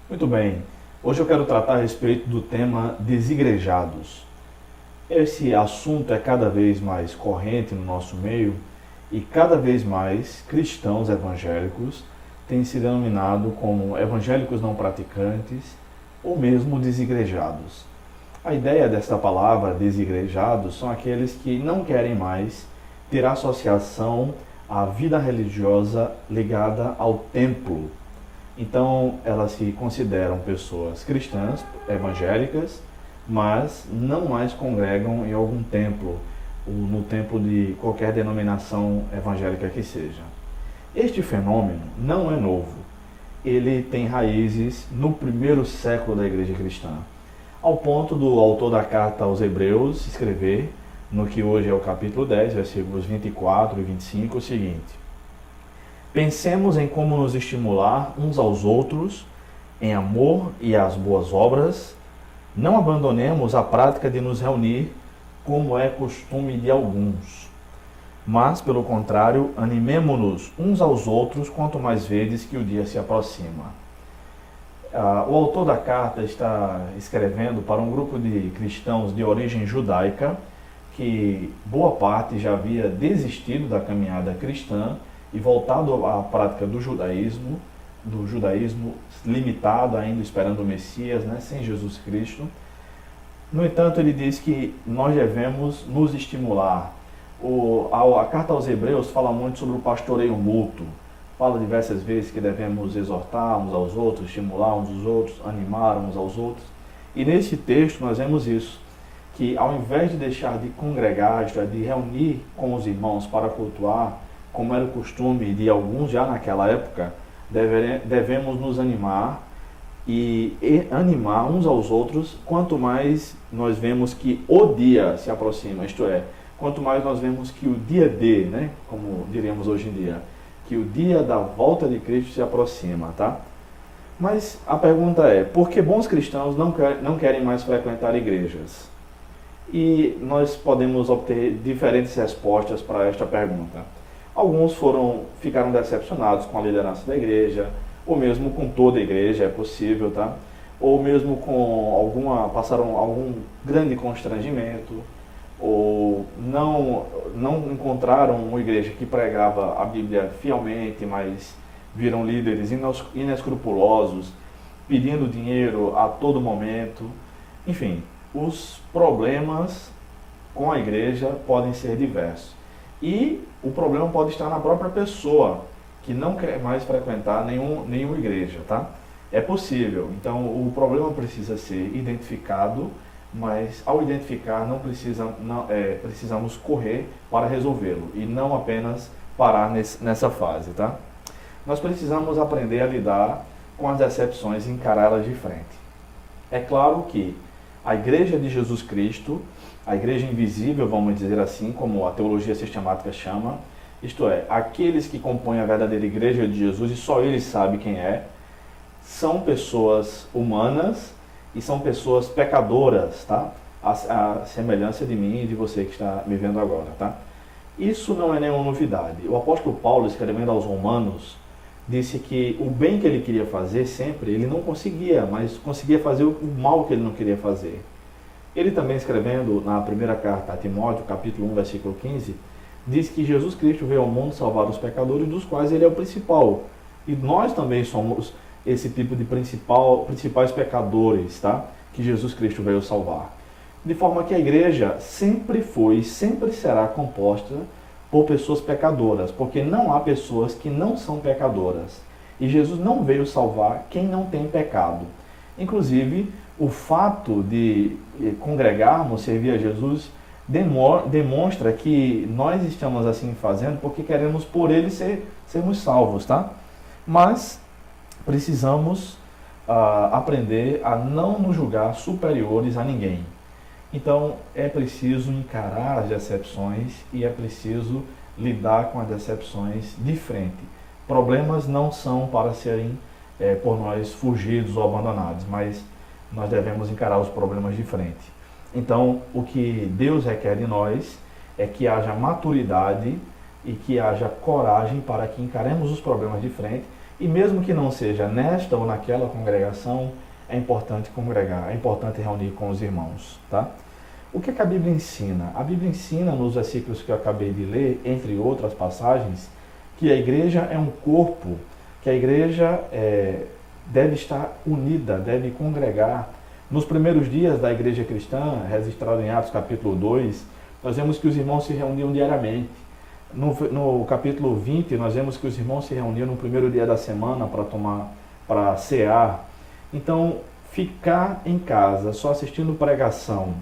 Muito bem, hoje eu quero tratar a respeito do tema desigrejados. Esse assunto é cada vez mais corrente no nosso meio e cada vez mais cristãos evangélicos têm se denominado como evangélicos não praticantes ou mesmo desigrejados. A ideia desta palavra desigrejados são aqueles que não querem mais ter associação à vida religiosa ligada ao templo. Então, elas se consideram pessoas cristãs, evangélicas, mas não mais congregam em algum templo, ou no templo de qualquer denominação evangélica que seja. Este fenômeno não é novo. Ele tem raízes no primeiro século da Igreja Cristã, ao ponto do autor da carta aos Hebreus escrever, no que hoje é o capítulo 10, versículos 24 e 25, o seguinte: pensemos em como nos estimular uns aos outros em amor e às boas obras. Não abandonemos a prática de nos reunir, como é costume de alguns. Mas, pelo contrário, animemo-nos uns aos outros, quanto mais vedes que o dia se aproxima. O autor da carta está escrevendo para um grupo de cristãos de origem judaica, que boa parte já havia desistido da caminhada cristã e voltado à prática do judaísmo limitado, ainda esperando o Messias, sem Jesus Cristo. No entanto, ele diz que nós devemos nos estimular. A carta aos Hebreus fala muito sobre o pastoreio mútuo, fala diversas vezes que devemos exortar uns aos outros, estimular uns aos outros, animar uns aos outros. E nesse texto nós vemos isso, que ao invés de deixar de congregar, isto é, de reunir com os irmãos para cultuar, como era o costume de alguns já naquela época, devemos nos animar e animar uns aos outros, quanto mais nós vemos que o dia se aproxima, isto é, quanto mais nós vemos que o dia D, como diríamos hoje em dia, que o dia da volta de Cristo se aproxima, tá? Mas a pergunta é, por que bons cristãos não querem mais frequentar igrejas? E nós podemos obter diferentes respostas para esta pergunta. Alguns ficaram decepcionados com a liderança da igreja, ou mesmo com toda a igreja, é possível, tá? Ou mesmo passaram algum grande constrangimento, ou não encontraram uma igreja que pregava a Bíblia fielmente, mas viram líderes inescrupulosos, pedindo dinheiro a todo momento. Enfim, os problemas com a igreja podem ser diversos. E o problema pode estar na própria pessoa, que não quer mais frequentar nenhuma igreja, tá? É possível. Então, o problema precisa ser identificado, mas ao identificar precisamos correr para resolvê-lo e não apenas parar nessa fase, tá? Nós precisamos aprender a lidar com as decepções e encará-las de frente. É claro que a Igreja de Jesus Cristo, a igreja invisível, vamos dizer assim, como a teologia sistemática chama, isto é, aqueles que compõem a verdadeira igreja de Jesus, e só ele sabe quem é, são pessoas humanas e são pessoas pecadoras, tá? A semelhança de mim e de você que está me vendo agora, tá? Isso não é nenhuma novidade. O apóstolo Paulo, escrevendo aos Romanos, disse que o bem que ele queria fazer sempre, ele não conseguia, mas conseguia fazer o mal que ele não queria fazer. Ele também, escrevendo na primeira carta a Timóteo, capítulo 1, versículo 15, diz que Jesus Cristo veio ao mundo salvar os pecadores, dos quais ele é o principal. E nós também somos esse tipo de principais pecadores, tá? Que Jesus Cristo veio salvar. De forma que a igreja sempre foi e sempre será composta por pessoas pecadoras, porque não há pessoas que não são pecadoras. E Jesus não veio salvar quem não tem pecado. Inclusive, o fato de congregarmos, servir a Jesus, demonstra que nós estamos assim fazendo porque queremos por ele sermos salvos, tá? Mas precisamos aprender a não nos julgar superiores a ninguém. Então é preciso encarar as decepções e é preciso lidar com as decepções de frente. Problemas não são para serem por nós fugidos ou abandonados, mas nós devemos encarar os problemas de frente. Então, o que Deus requer de nós é que haja maturidade e que haja coragem para que encaremos os problemas de frente E mesmo que não seja nesta ou naquela congregação, é importante congregar, é importante reunir com os irmãos, tá? O que é que a Bíblia ensina? A Bíblia ensina, nos versículos que eu acabei de ler, entre outras passagens, que a igreja é um corpo, que a igreja deve estar unida, deve congregar. Nos primeiros dias da igreja cristã, registrado em Atos capítulo 2, nós vemos que os irmãos se reuniam diariamente. No capítulo 20, nós vemos que os irmãos se reuniam no primeiro dia da semana para cear. Então, ficar em casa só assistindo pregação,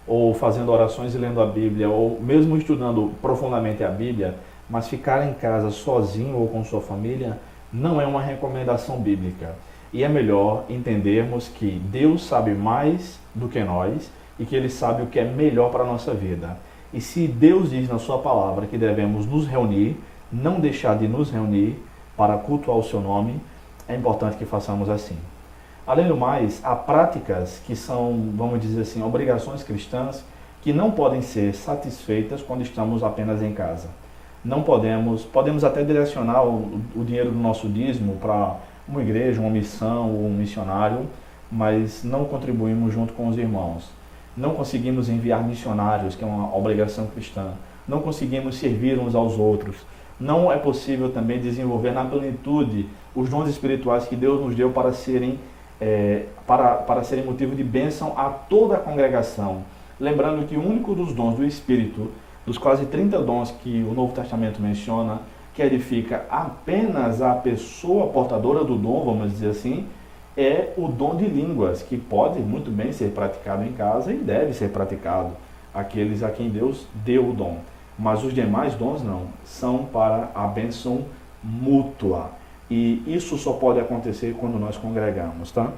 ou fazendo orações e lendo a Bíblia, ou mesmo estudando profundamente a Bíblia, mas ficar em casa sozinho ou com sua família, não é uma recomendação bíblica. E é melhor entendermos que Deus sabe mais do que nós e que Ele sabe o que é melhor para a nossa vida. E se Deus diz na sua palavra que devemos nos reunir, não deixar de nos reunir para cultuar o seu nome, é importante que façamos assim. Além do mais, há práticas que são, vamos dizer assim, obrigações cristãs que não podem ser satisfeitas quando estamos apenas em casa. Não podemos até direcionar o dinheiro do nosso dízimo para uma igreja, uma missão ou um missionário, mas não contribuímos junto com os irmãos. Não conseguimos enviar missionários, que é uma obrigação cristã. Não conseguimos servir uns aos outros. Não é possível também desenvolver na plenitude os dons espirituais que Deus nos deu para serem motivo de bênção a toda a congregação. Lembrando que o único dos dons do Espírito, dos quase 30 dons que o Novo Testamento menciona, que edifica apenas a pessoa portadora do dom, vamos dizer assim, é o dom de línguas, que pode muito bem ser praticado em casa e deve ser praticado aqueles a quem Deus deu o dom. Mas os demais dons não, são para a bênção mútua. E isso só pode acontecer quando nós congregamos, tá?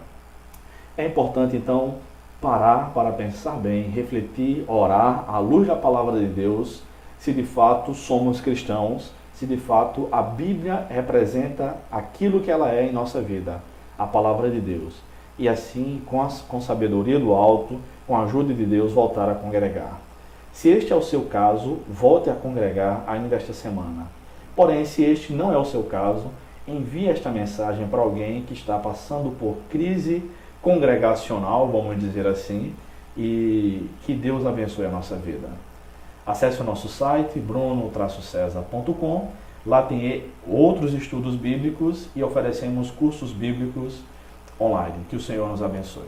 É importante, então, parar para pensar bem, refletir, orar à luz da palavra de Deus, se de fato somos cristãos, se de fato a Bíblia representa aquilo que ela é em nossa vida, a palavra de Deus. E assim, com sabedoria do alto, com a ajuda de Deus, voltar a congregar. Se este é o seu caso, volte a congregar ainda esta semana. Porém, se este não é o seu caso, envie esta mensagem para alguém que está passando por crise congregacional, vamos dizer assim, e que Deus abençoe a nossa vida. Acesse o nosso site, bruno-cesar.com. Lá tem outros estudos bíblicos e oferecemos cursos bíblicos online. Que o Senhor nos abençoe.